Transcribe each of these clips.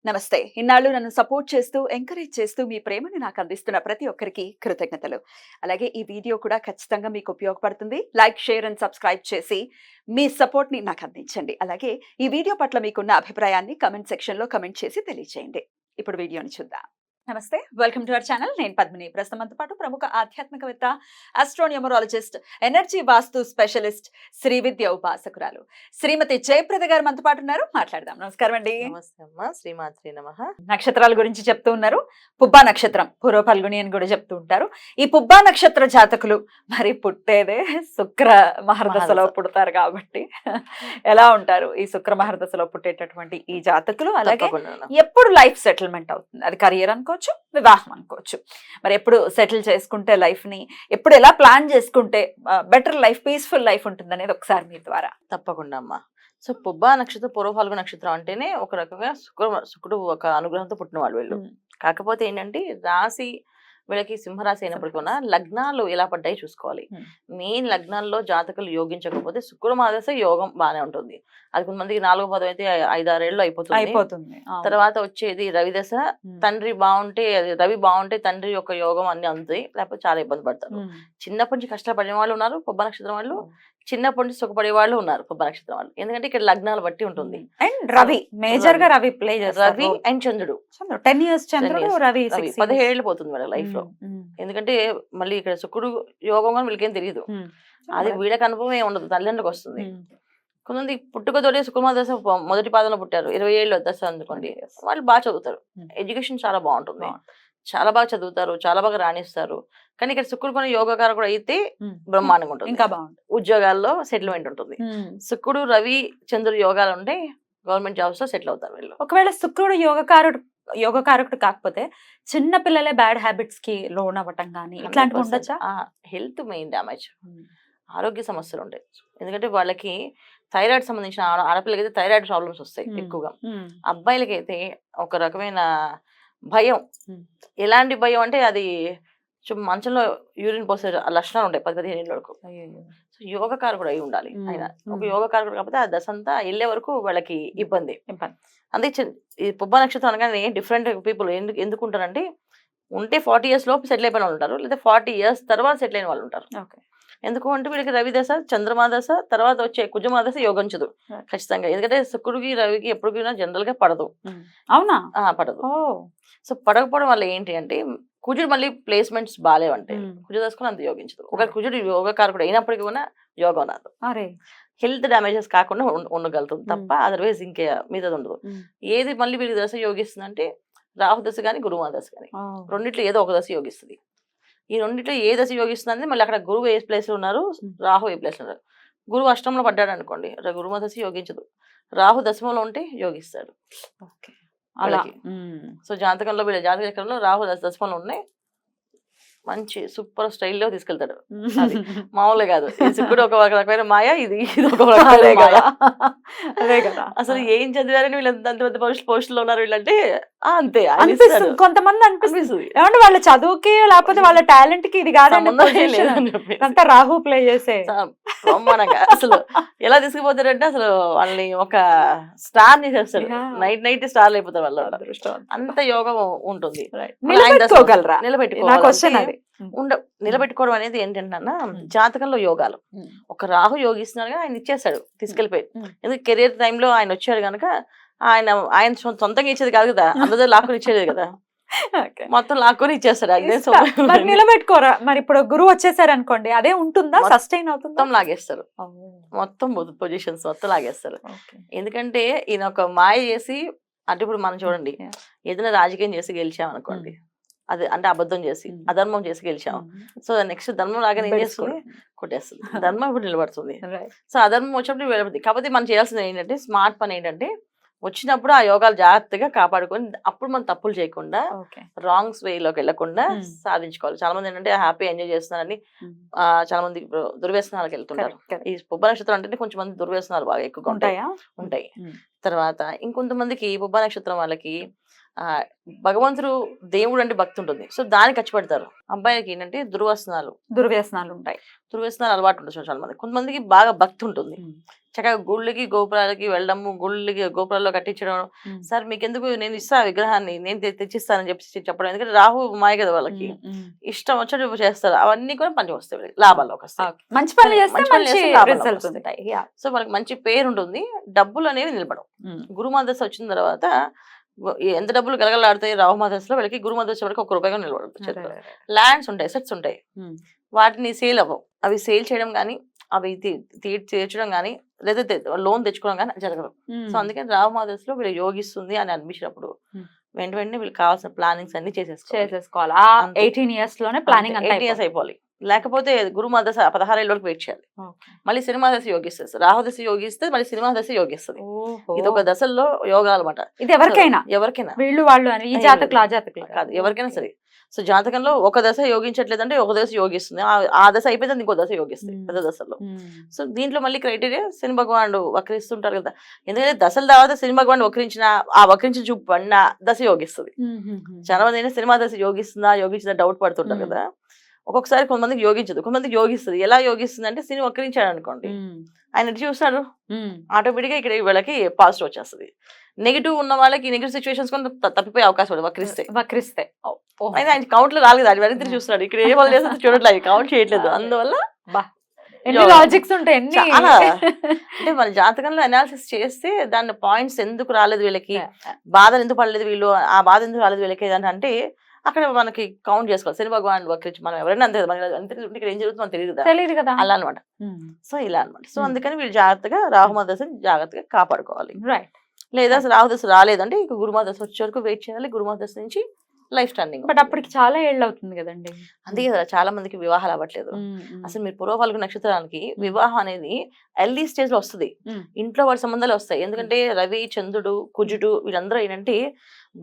నమస్తే. ఇన్నాళ్ళు నన్ను సపోర్ట్ చేస్తూ, ఎంకరేజ్ చేస్తూ మీ ప్రేమని నాకు అందిస్తున్న ప్రతి ఒక్కరికి కృతజ్ఞతలు. అలాగే ఈ వీడియో కూడా ఖచ్చితంగా మీకు ఉపయోగపడుతుంది. లైక్, షేర్ అండ్ సబ్స్క్రైబ్ చేసి మీ సపోర్ట్‌ని నాకు అందించండి. అలాగే ఈ వీడియో పట్ల మీకున్న అభిప్రాయాన్ని కామెంట్ సెక్షన్‌లో కామెంట్ చేసి తెలియజేయండి. ఇప్పుడు వీడియోని చూద్దాం. నమస్తే. Welcome to our channel. నేను పద్మిని. ప్రస్తుతం మనతో పాటు ప్రముఖ ఆధ్యాత్మికవేత్త, ఆస్ట్రోన్యూమరాలజిస్ట్, ఎనర్జీ వాస్తు స్పెషలిస్ట్, శ్రీ విద్య ఉపాసకురాలు శ్రీమతి జయప్రద గారు మనతో పాటు ఉన్నారు. మాట్లాడదాం. నమస్కారం అండి. నమస్తే అమ్మా, శ్రీమాత్రే నమః. నక్షత్రాల గురించి చెప్తూ ఉన్నారు. పుబ్బా నక్షత్రం, పూర్వ ఫల్గుని అని కూడా చెప్తూ ఉంటారు. ఈ పుబ్బా నక్షత్ర జాతకులు మరి పుట్టేదే శుక్ర మహర్దశలో పుడతారు కాబట్టి ఎలా ఉంటారు ఈ శుక్ర మహర్దశలో పుట్టేటటువంటి ఈ జాతకులు? అలాగే ఎప్పుడు లైఫ్ సెటిల్మెంట్ అవుతుంది? అది కెరియర్ అనుకోవచ్చు, వివాహం అనుకోవచ్చు. మరి ఎప్పుడు సెటిల్ చేసుకుంటే లైఫ్ ని, ఎప్పుడు ఎలా ప్లాన్ చేసుకుంటే బెటర్ లైఫ్, పీస్ఫుల్ లైఫ్ ఉంటుంది అనేది ఒకసారి మీ ద్వారా. తప్పకుండా అమ్మా. సో పుబ్బా నక్షత్రం, పూర్వ ఫల్గు నక్షత్రం అంటేనే ఒక రకంగా శుక్రుడు ఒక అనుగ్రహంతో పుట్టిన వాళ్ళు వీళ్ళు. కాకపోతే ఏంటంటే రాశి వీళ్ళకి సింహరాశి అయినప్పటికీ కూడా లగ్నాలు ఎలా పడ్డాయి చూసుకోవాలి. మెయిన్ లగ్నాల్లో జాతకులు యోగించకపోతే శుక్ర మహాదశ యోగం బాగానే ఉంటుంది. అది కొంతమందికి 4వ పదం అయితే 5-6 ఏళ్ళు అయిపోతుంది. తర్వాత వచ్చేది రవి దశ. తండ్రి బాగుంటే, రవి బాగుంటే తండ్రి యొక్క యోగం అన్ని అందుతాయి, లేకపోతే చాలా ఇబ్బంది పడతారు. చిన్నప్పటి నుంచి కష్టపడిన వాళ్ళు ఉన్నారు పుబ్బా నక్షత్రం వాళ్ళు, చిన్నప్పటి నుంచి సుఖపడే వాళ్ళు ఉన్నారు పుబ్బా నక్షత్రం వాళ్ళు. ఎందుకంటే ఇక్కడ లగ్నాలు బట్టి ఉంటుంది. అండ్ రవి మేజర్ గా రవి ప్లే చేస్తారు. రవి అండ్ చంద్రుడు 10 years చంద్రుడు, రవి 17 ఏళ్ళు పోతుంది వీళ్ళ లైఫ్ లో. ఎందుకంటే మళ్ళీ ఇక్కడ శుక్రుడు యోగం అని వీళ్ళకేం తెలియదు. అది వీళ్ళకి అనుభవం ఏమి ఉండదు, తల్లిదండ్రులకు వస్తుంది. కొంతమంది పుట్టుకతోటే శుక్రమాద దశ మొదటి పాదంలో పుట్టారు, 20 ఏళ్ళు దశ అనుకోండి, వాళ్ళు బాగా చదువుతారు. ఎడ్యుకేషన్ చాలా బాగుంటుంది, చాలా బాగా చదువుతారు, చాలా బాగా రాణిస్తారు. కానీ ఇక్కడ శుక్రుడు కొన్ని యోగకారకుడు అయితే బ్రహ్మాండంగా ఉంటుంది, ఇంకా బాగుంటుంది. ఉద్యోగాల్లో సెటిల్మెంట్ ఉంటుంది. శుక్రుడు రవి చంద్రుడు యోగాలు ఉంటే గవర్నమెంట్ జాబ్స్ లో సెటిల్ అవుతారు వీళ్ళు. ఒకవేళ శుక్రుడు యోగకారకుడు కాకపోతే చిన్న పిల్లలే బ్యాడ్ హ్యాబిట్స్ కి లోన్ అవ్వటం కానీ ఇట్లాంటివి ఉండొచ్చా? హెల్త్ మెయిన్ డ్యామేజ్, ఆరోగ్య సమస్యలు ఉంటాయి. ఎందుకంటే వాళ్ళకి థైరాయిడ్ సంబంధించిన ఆడపిల్లలకి అయితే థైరాయిడ్ ప్రాబ్లమ్స్ వస్తాయి ఎక్కువగా. అబ్బాయిలకైతే ఒక రకమైన భయం. ఎలాంటి భయం అంటే అది మంచంలో యూరిన్ పోసే లక్షణాలు ఉంటాయి 10-15 ఏళ్ళ వరకు. యోగకారకుడు అయి ఉండాలి ఆయన. ఒక యోగకారకుడు కాకపోతే ఆ దశ అంతా వెళ్ళే వరకు వాళ్ళకి ఇబ్బంది. అందుకే ఈ పుబ్బా నక్షత్రం అనగానే డిఫరెంట్ పీపుల్ ఎందుకు ఉంటారంటే, ఉంటే 40 years లోపు సెటిల్ అయిపోయిన వాళ్ళు ఉంటారు, లేదా 40 years తర్వాత సెటిల్ అయిన వాళ్ళు ఉంటారు. ఎందుకు అంటే వీళ్ళకి రవి దశ, చంద్రమా దశ, తర్వాత వచ్చే కుజమా దశ యోగించదు ఖచ్చితంగా. ఎందుకంటే శుక్రుడికి రవికి ఎప్పుడు జనరల్ గా పడదు. అవునా? పడదు. సో పడకపోవడం వల్ల ఏంటి అంటే, కుజుడు మళ్ళీ ప్లేస్మెంట్స్ బాగాలేవంటే కుజ దశకుని అంత యోగించదు. ఒక కుజుడు యోగకారకుడు అయినప్పటికీ కూడా యోగం రాదు. హెల్త్ డ్యామేజెస్ కాకుండా ఉండగలుగుతుంది తప్ప అదర్వైజ్ ఇంకే మీద ఉండదు. ఏది మళ్ళీ వీళ్ళకి దశ యోగిస్తుంది అంటే రాహు దశ కానీ గురుమా దశ కానీ, రెండిట్లో ఏదో ఒక దశ యోగిస్తుంది. ఈ రెండిట్లో ఏ దశ యోగిస్తుంది మళ్ళీ అక్కడ గురువు ఏ ప్లేస్ లో ఉన్నారు, రాహు ఏ ప్లేస్ లో ఉన్నారు. గురువు అష్టంలో పడ్డాడు అనుకోండి, గురుమా దశ యోగించదు. రాహు దశమంలో ఉంటే యోగిస్తాడు. సో జాతకంలో వీళ్ళ జాతక చక్రంలో రాహు దశమంలో ఉన్నాయి, మంచి సూపర్ స్టైల్లో తీసుకెళ్తాడు. మామూలుగా కాదు. శుక్రుడు ఒక రకమైన మాయ, ఇది ఒక రకమైన మాయ. అదే కదా. అసలు ఏం చదివారని వీళ్ళు అంత పెద్ద పోస్టులో ఉన్నారు వీళ్ళంటే అంతే కొంతమంది అనిపిస్తుంది. ఏమంటే వాళ్ళ చదువుకి లేకపోతే వాళ్ళ టాలెంట్ కి ఇది కాదండి, అంతా రాహు ప్లే చేసే బ్రహ్మాండంగా. అసలు ఎలా తీసుకుపోతారంటే అసలు వాళ్ళని ఒక స్టార్ ని చేస్తాడు, నైట్ స్టార్లు అయిపోతారు వాళ్ళు. అంత యోగం ఉంటుంది. నిలబెట్టుకోవడం అనేది ఏంటంటే జాతకంలో యోగాలు. ఒక రాహు యోగిస్తున్నాడు, ఆయన ఇచ్చేస్తాడు తీసుకెళ్లిపోయి. ఎందుకంటే కెరీర్ టైంలో ఆయన వచ్చాడు కనుక ఆయన సొంతంగా ఇచ్చేది కాదు కదా, అందరూ లాక్కుని ఇచ్చేది కదా, మొత్తం లాక్కుని ఇచ్చేస్తాడు. నిలబెట్టుకోరా మరి? ఇప్పుడు గురువు వచ్చేసారు అనుకోండి, అదే ఉంటుందా, సస్టైన్ అవుతుంది? మొత్తం లాగేస్తారు, మొత్తం పొజిషన్స్ మొత్తం లాగేస్తారు. ఎందుకంటే ఈయన ఒక మాయ చేసి, అంటే ఇప్పుడు మనం చూడండి, ఏదైనా రాజకీయం చేసి గెలిచాం అనుకోండి, అది అంటే అబద్ధం చేసి అధర్మం చేసి గెలిచాం. సో నెక్స్ట్ ధర్మం లాగా ఏం చేస్తుంది, కొట్టేస్తుంది. ధర్మం ఇప్పుడు నిలబడుతుంది. సో అధర్మం వచ్చినప్పుడు నిలబడుతుంది. కాకపోతే మనం చేయాల్సింది ఏంటంటే, స్మార్ట్ పని ఏంటంటే, వచ్చినప్పుడు ఆ యోగాలు జాగ్రత్తగా కాపాడుకొని అప్పుడు మనం తప్పులు చేయకుండా రాంగ్స్ వేలోకి వెళ్లకుండా సాధించుకోవాలి. చాలా మంది ఏంటంటే హ్యాపీ ఎంజాయ్ చేస్తున్నారని చాలా మంది దుర్వ్యసనాలకు వెళ్తుంటారు. ఈ పుబ్బా నక్షత్రం అంటే కొంచెం మంది దుర్వ్యసనాలు బాగా ఎక్కువగా ఉంటాయి. తర్వాత ఇంకొంతమందికి పుబ్బా నక్షత్రం వాళ్ళకి భగవంతుడు దేవుడు అంటే భక్తి ఉంటుంది. సో దానికి ఖర్చు పెడతారు. అబ్బాయిలకి ఏంటంటే దుర్వ్యసనాలు ఉంటాయి. దుర్వ్యసనాలు అలవాటు ఉంటుంది చాలా మంది. కొంతమందికి బాగా భక్తి ఉంటుంది. చక్కగా గుళ్ళకి గోపురాలకి వెళ్ళడము, గుళ్ళకి గోపురాల్లో కట్టించడం. సార్ మీకు ఎందుకు, నేను ఇస్తా విగ్రహాన్ని, నేను తెచ్చిస్తానని చెప్పడం. ఎందుకంటే రాహు మాయ కదా వాళ్ళకి, ఇష్టం వచ్చినట్టు చేస్తారు. అవన్నీ కూడా పని వస్తాయి, లాభాల్లోకి వస్తాయి. మంచి పనులు చేస్తే మంచి రిజల్ట్స్ ఉంటాయి. సో మనకి మంచి పేరు ఉంటుంది, డబ్బులు అనేవి నిలబడవు. గురుమాదశ వచ్చిన తర్వాత ఎంత డబ్బులు గలగలాడుతాయి రాహుమాదశలో వీళ్ళకి. గురుమాదశ వాళ్ళకి ఒక్క రూపాయిగా నిలబడదు. ల్యాండ్స్ ఉంటాయి, సెట్స్ ఉంటాయి, వాటిని సేల్ అవ్వవు. అవి సేల్ చేయడం కానీ, అవి తీర్చడం కానీ, లేదా లోన్ తెచ్చుకోవడం కానీ జరగదు. సో అందుకని రాహుమాదశలో వీళ్ళు యోగిస్తుంది అని అనిపించినప్పుడు వెంటనే వీళ్ళకి కావాల్సిన ప్లానింగ్స్ అన్ని చేసేసుకోవాలి. 18 years లోనే ప్లానింగ్ 18 years అయిపోవాలి. లేకపోతే గురుమాదశ 16 ఏళ్ళ వరకు వెయిట్ చేయాలి. మళ్ళీ సినిమా దశ యోగిస్తుంది, రాహుదశ యోగిస్తే మళ్ళీ సినిమా దశ యోగిస్తుంది. ఇది ఒక దశల్లో యోగా అనమాట. ఇది ఎవరికైనా వీళ్ళు వాళ్ళు అని, ఈ జాతకులు ఆ జాతకులు కాదు, ఎవరికైనా సరే. సో జాతకంలో ఒక దశ యోగించట్లేదంటే ఒక దశ యోగిస్తుంది, ఆ దశ అయిపోతే ఇంకో దశ యోగిస్తుంది పెద్ద దశలో. సో దీంట్లో మళ్ళీ క్రైటీరియా శని భగవానుడు వక్రిస్తుంటారు కదా. ఎందుకంటే దశల తర్వాత శని భగవానుడు వక్రించిన, ఆ వక్రించిన చూపు పడిన దశ యోగిస్తుంది. చాలా మంది అయినా సినిమా దశ యోగించిందా డౌట్ పడుతుంటారు కదా. ఒక్కొక్కసారి కొంతమందికి యోగించదు, కొంతమందికి యోగిస్తుంది. ఎలా యోగిస్తుంది అంటే శని వక్రించాడు అనుకోండి, ఆయన చూస్తాడు, ఆటోమేటిక్గా ఇక్కడ వీళ్ళకి పాజిటివ్ వచ్చేస్తుంది. నెగిటివ్ ఉన్న వాళ్ళకి నెగిటివ్ సిచ్యువేషన్స్ కూడా తప్పిపోయే అవకాశం ఉంది వక్రిస్తే. అయితే ఆయన కౌంట్ లో రాలేదు, అది వెనక్కి తిరిగి చూస్తున్నాడు. ఇక్కడ ఏ వాళ్ళు చేస్తే చూడట్లేదు, కౌంట్ చేయట్లేదు. అందువల్ల లాజిక్స్ ఉంటాయి అంటే మన జాతకంలో అనాలిసిస్ చేస్తే దాని పాయింట్స్ ఎందుకు రాలేదు వీళ్ళకి, బాధలు ఎందుకు పడలేదు వీళ్ళు, ఆ బాధ ఎందుకు రాలేదు వీళ్ళకి అంటే అక్కడ మనకి కౌంట్ చేసుకోవాలి. శని భగవాన్ వక్రించి మనం ఎవరైనా అంతే, ఇక్కడ ఏం జరుగుతుందో మనకు తెలియదు కదా, అలా అనమాట. సో ఇలా అనమాట. సో అందుకని వీళ్ళు జాగ్రత్తగా రాహుమాదశని జాగ్రత్తగా కాపాడుకోవాలి. రైట్. లేదా రాహుదశ రాలేదంటే ఇక గురుమాదశ వచ్చే వరకు వెయిట్ చేయాలి. గురుమాదశ నుంచి లైఫ్ టర్నింగ్. బట్ అప్పటికి చాలా ఏళ్ళు అవుతుంది కదండి. అందుకే కదా చాలా మందికి వివాహాలు అవ్వట్లేదు. అసలు మీరు పూర్వ ఫాల్గుణ నక్షత్రానికి వివాహం అనేది ఎర్లీ స్టేజ్ లో వస్తుంది. ఇంట్లో వాళ్ళ సంబంధాలు వస్తాయి. ఎందుకంటే రవి, చంద్రుడు, కుజుడు వీళ్ళందరూ ఏంటంటే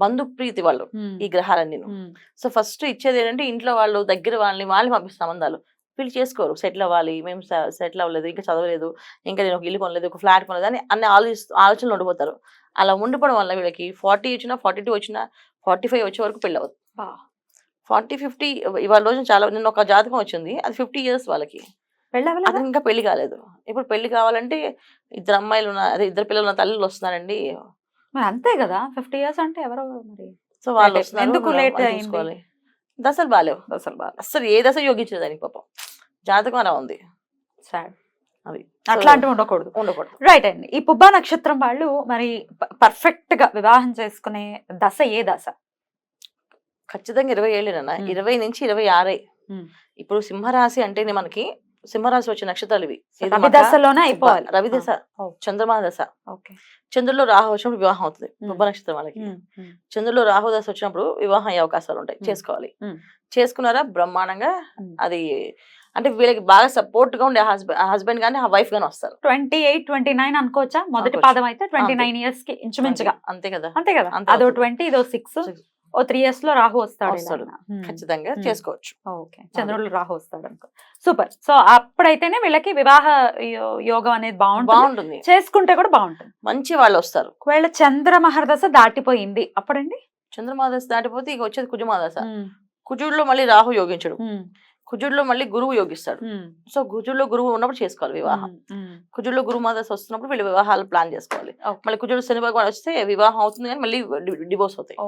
బంధు ప్రీతి వాళ్ళు, ఈ గ్రహాలన్నీ. సో ఫస్ట్ ఇచ్చేది ఏంటంటే ఇంట్లో వాళ్ళు, దగ్గర వాళ్ళని పంపిస్తారు సంబంధాలు. వీళ్ళు చేసుకోరు, సెటిల్ అవ్వాలి, మేము సెటిల్ అవ్వలేదు, ఇంకా చదవలేదు, ఇంకా నేను ఒక ఇల్లు కొనలేదు, ఒక ఫ్లాట్ కొనలేదు అని అన్ని ఆలోచనలు ఉండిపోతారు. అలా ఉండిపోవడం వల్ల వీళ్ళకి 40 వచ్చినా, 42 వచ్చినా, 45 వచ్చే వరకు పెళ్ళి అవ్వదు. 40-50 ఇవాళ రోజున చాలా. నిన్న ఒక జాతకం వచ్చింది, అది 50 years వాళ్ళకి అది ఇంకా పెళ్లి కాలేదు. ఇప్పుడు పెళ్లి కావాలంటే ఇద్దరు అమ్మాయిలు అదే ఇద్దరు పిల్లలు ఉన్న తల్లులు వస్తున్నారండి. అంతే కదా, 50 years అంటే ఎవరో మరి. సో వాళ్ళు వస్తున్నారు, ఎందుకు లేట్ అయింది? దశలు బాలేవు, అసలు ఏ దశ యోగించలేదు దానికి పాపం. జాతకం అలా ఉంది. అది అట్లాంటివి ఉండకూడదు. రైట్ అండి. ఈ పుబ్బా నక్షత్రం వాళ్ళు మరి పర్ఫెక్ట్ గా వివాహం చేసుకునే దశ ఏ దశ? ఖచ్చితంగా 20 ఏళ్ళేనన్నా. 20 నుంచి 26. ఇప్పుడు సింహరాశి అంటేనే మనకి సింహరాశి వచ్చే నక్షత్రాలు ఇవి. దశలోనే అయిపోవాలి. రవి దశ, చంద్రమా దశ. చంద్రుల్లో రాహు వచ్చినప్పుడు వివాహం అవుతుంది పుబ్బ నక్షత్రం వాళ్ళకి. చంద్రుల్లో రాహు దశ వచ్చినప్పుడు వివాహం అయ్యే అవకాశాలు ఉంటాయి. చేసుకోవాలి. చేసుకున్నారా బ్రహ్మాండంగా. అది అంటే వీళ్ళకి బాగా సపోర్ట్ గా ఉండే హస్బెండ్ గానీ వైఫ్ గానీ వస్తారు. 28-29 అనుకోవచ్చా? మొదటి పాదం అయితే 29 years కి ఇంచుమించుగా. అంతే కదా. అదో 20, ఇదో 6. 3 years లో రాహు వస్తాడు. ఖచ్చితంగా చేసుకోవచ్చు. ఓకే, చంద్రుడు రాహు వస్తాడు అనుకో. సూపర్. సో అప్పుడైతేనే వీళ్ళకి వివాహ యోగం అనేది బాగుంటుంది, చేసుకుంటే కూడా బాగుంటుంది, మంచి వాళ్ళు వస్తారు. ఒకవేళ చంద్రమహర్దశ దాటిపోయింది అప్పుడండి, చంద్రమాదశ దాటిపోతే ఇక వచ్చేది కుజమాదశ. కుజుడిలో మళ్ళీ రాహు యోగించడు, కుజుడిలో మళ్ళీ గురువు యోగిస్తాడు. సో కుజుడిలో గురువు ఉన్నప్పుడు చేసుకోవాలి వివాహం. కుజుడిలో గురు మాదశ వస్తున్నప్పుడు వీళ్ళు వివాహాలు ప్లాన్ చేసుకోవాలి. మళ్ళీ కుజుడు శని భగవాన్ వస్తే వివాహం అవుతుంది కానీ మళ్ళీ డివోర్స్ అవుతాయి.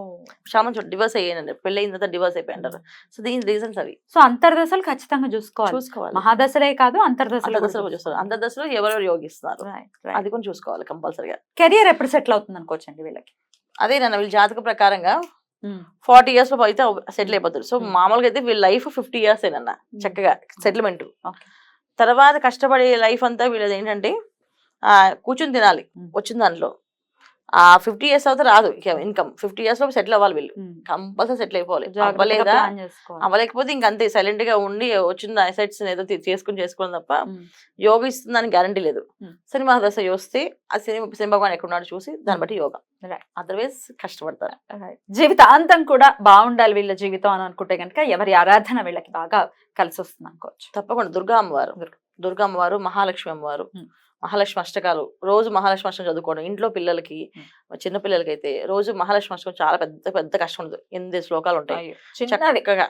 చాలా మంది డివోర్స్ అయ్యానండి, పెళ్లి అయిన తర్వాత డివోర్స్ అయిపోయి అంటారు. సో దీని రీజన్స్ అవి. సో అంతర్దశలు ఖచ్చితంగా చూసుకోవాలి. మహాదశలే కాదు, అంతర్దశలు చూస్తారు. అంతర్దశలో ఎవరెవరు యోగిస్తున్నారు అది కూడా చూసుకోవాలి కంపల్సరీగా. కెరియర్ ఎప్పుడు సెటిల్ అవుతుంది అనుకోవచ్చండి వీళ్ళకి? అదే నన్ను వీళ్ళ జాతక ప్రకారంగా 40 years లో అయితే సెటిల్ అయిపోతారు. సో మామూలుగా అయితే వీళ్ళ లైఫ్ 50 years ఏనన్నా చక్కగా సెటిల్మెంట్. తర్వాత కష్టపడే లైఫ్ అంతా వీళ్ళది ఏంటంటే కూర్చుని తినాలి వచ్చిన దాంట్లో. 50 years అవుతా రాదు ఇన్కమ్. 50 years లో సెటిల్ అవ్వాలి వీళ్ళు, కంపల్సరీ సెటిల్ అయిపోవాలి. అవ్వలేదా, అవ్వలేకపోతే ఇంకంతే సైలెంట్ గా ఉండి వచ్చిన అసెట్స్ ఏదో చేసుకోవడం తప్ప యోగా ఇస్తుందని గ్యారంటీ లేదు. శని మహాదశ వస్తే ఆ శని భగవాన్ ఎక్కడున్నాడు చూసి దాన్ని బట్టి యోగా, అదర్వైజ్ కష్టపడతారు. జీవితాంతం కూడా బాగుండాలి వీళ్ళ జీవితం అని అనుకుంటే కనుక ఎవరి ఆరాధన వీళ్ళకి బాగా కలిసి వస్తుంది అనుకోవచ్చు. తప్పకుండా దుర్గా అమ్మవారు, మహాలక్ష్మి అమ్మవారు, మహాలక్ష్మి అష్టకాలు రోజు మహాలక్ష్మి అష్టకం చదువుకోవడం, ఇంట్లో పిల్లలకి చిన్న పిల్లలకి అయితే రోజు మహాలక్ష్మి అష్టకం చాలా పెద్ద పెద్ద కష్టం ఉండదు, 8 శ్లోకాలు ఉంటాయి. చక్కగా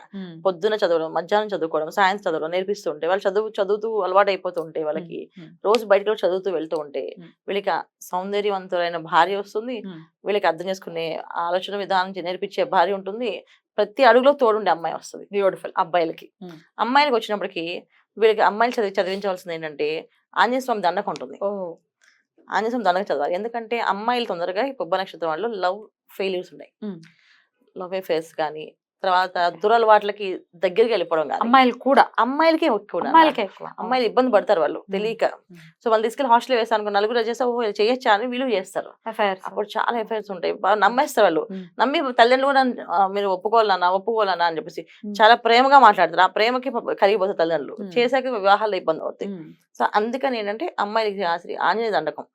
పొద్దున చదవడం, మధ్యాహ్నం చదువుకోవడం, సాయంత్రం చదవడం నేర్పిస్తూ ఉంటే వాళ్ళు చదువుతూ అలవాటు అయిపోతూ ఉంటే వాళ్ళకి రోజు బయటకు చదువుతూ వెళ్తూ ఉంటే వీళ్ళకి సౌందర్యవంతులైన భార్య వస్తుంది, వీళ్ళకి అర్థం చేసుకునే ఆలోచన విధానం నేర్పించే భార్య ఉంటుంది, ప్రతి అడుగులో తోడుండే అమ్మాయి వస్తుంది. బ్యూటిఫుల్. అబ్బాయిలకి అమ్మాయిలకి వచ్చినప్పటికీ వీళ్ళకి అమ్మాయిలు చదివించవలసింది ఏంటంటే ఆంజనేయ స్వామి దండకం ఉంటుంది. ఆంజనేయ స్వామి దండకం చదవాలి. ఎందుకంటే అమ్మాయిలు తొందరగా ఈ పుబ్బ నక్షత్రం వాళ్ళు లవ్ ఫెయిల్యూర్స్ ఉన్నాయి, లవ్ అఫేర్స్ కానీ తర్వాత దురలవాట్లకి దగ్గరికి వెళ్ళిపోవడం కానీ అమ్మాయిలు కూడా అమ్మాయిలకే ఎక్కువ అమ్మాయిలు ఇబ్బంది పడతారు వాళ్ళు తెలియక. సో వాళ్ళు తీసుకెళ్ళి హాస్టల్ వేస్తాను నలుగురు చేస్తే ఓహో చేయొచ్చా అని వీళ్ళు చేస్తారు. అప్పుడు చాలా ఎఫైర్స్ ఉంటాయి, బాగా నమ్మేస్తారు వాళ్ళు. నమ్మి తల్లిదండ్రులు కూడా మీరు ఒప్పుకోవాలన్నా అని చెప్పేసి చాలా ప్రేమగా మాట్లాడతారు. ఆ ప్రేమకి కరిగిపోతారు తల్లిదండ్రులు, చేశాక వివాహాల్లో ఇబ్బంది అవుతాయి. సో అందుకని ఏంటంటే అమ్మాయిలకి ఆంజనేయ దండకం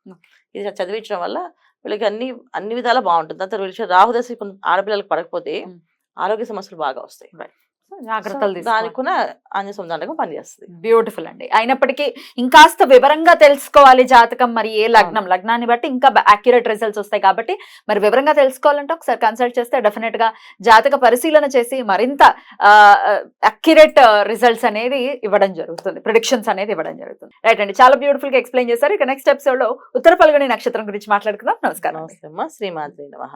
ఇది చదివించడం వల్ల వీళ్ళకి అన్ని విధాలా బాగుంటుంది. తర్వాత వీళ్ళకి రాహుదశ ఆడపిల్లలకు పడకపోతే ఆరోగ్య సమస్యలు బాగా వస్తాయి. జాగ్రత్తలు దానికి కూడా ఆంజనేయ స్వామి దండకం పనిచేస్తుంది. బ్యూటిఫుల్ అండి. అయినప్పటికీ ఇంకాస్త వివరంగా తెలుసుకోవాలి జాతకం, మరి ఏ లగ్నాన్ని బట్టి ఇంకా అక్యురేట్ రిజల్ట్స్ వస్తాయి కాబట్టి మరి వివరంగా తెలుసుకోవాలంటే ఒకసారి కన్సల్ట్ చేస్తే డెఫినెట్ గా జాతక పరిశీలన చేసి మరింత అక్యురేట్ రిజల్ట్స్ అనేది ఇవ్వడం జరుగుతుంది, ప్రిడిక్షన్స్ అనేది ఇవ్వడం జరుగుతుంది. రైట్ అండి, చాలా బ్యూటిఫుల్ గా ఎక్స్ప్లెయిన్ చేశారు. ఇక నెక్స్ట్ ఎపిసోడ్ లో ఉత్తర ఫల్గుని నక్షత్రం గురించి మాట్లాడుకుందాం. నమస్కారం. నమస్తే అమ్మా. శ్రీమాత్రే నమః.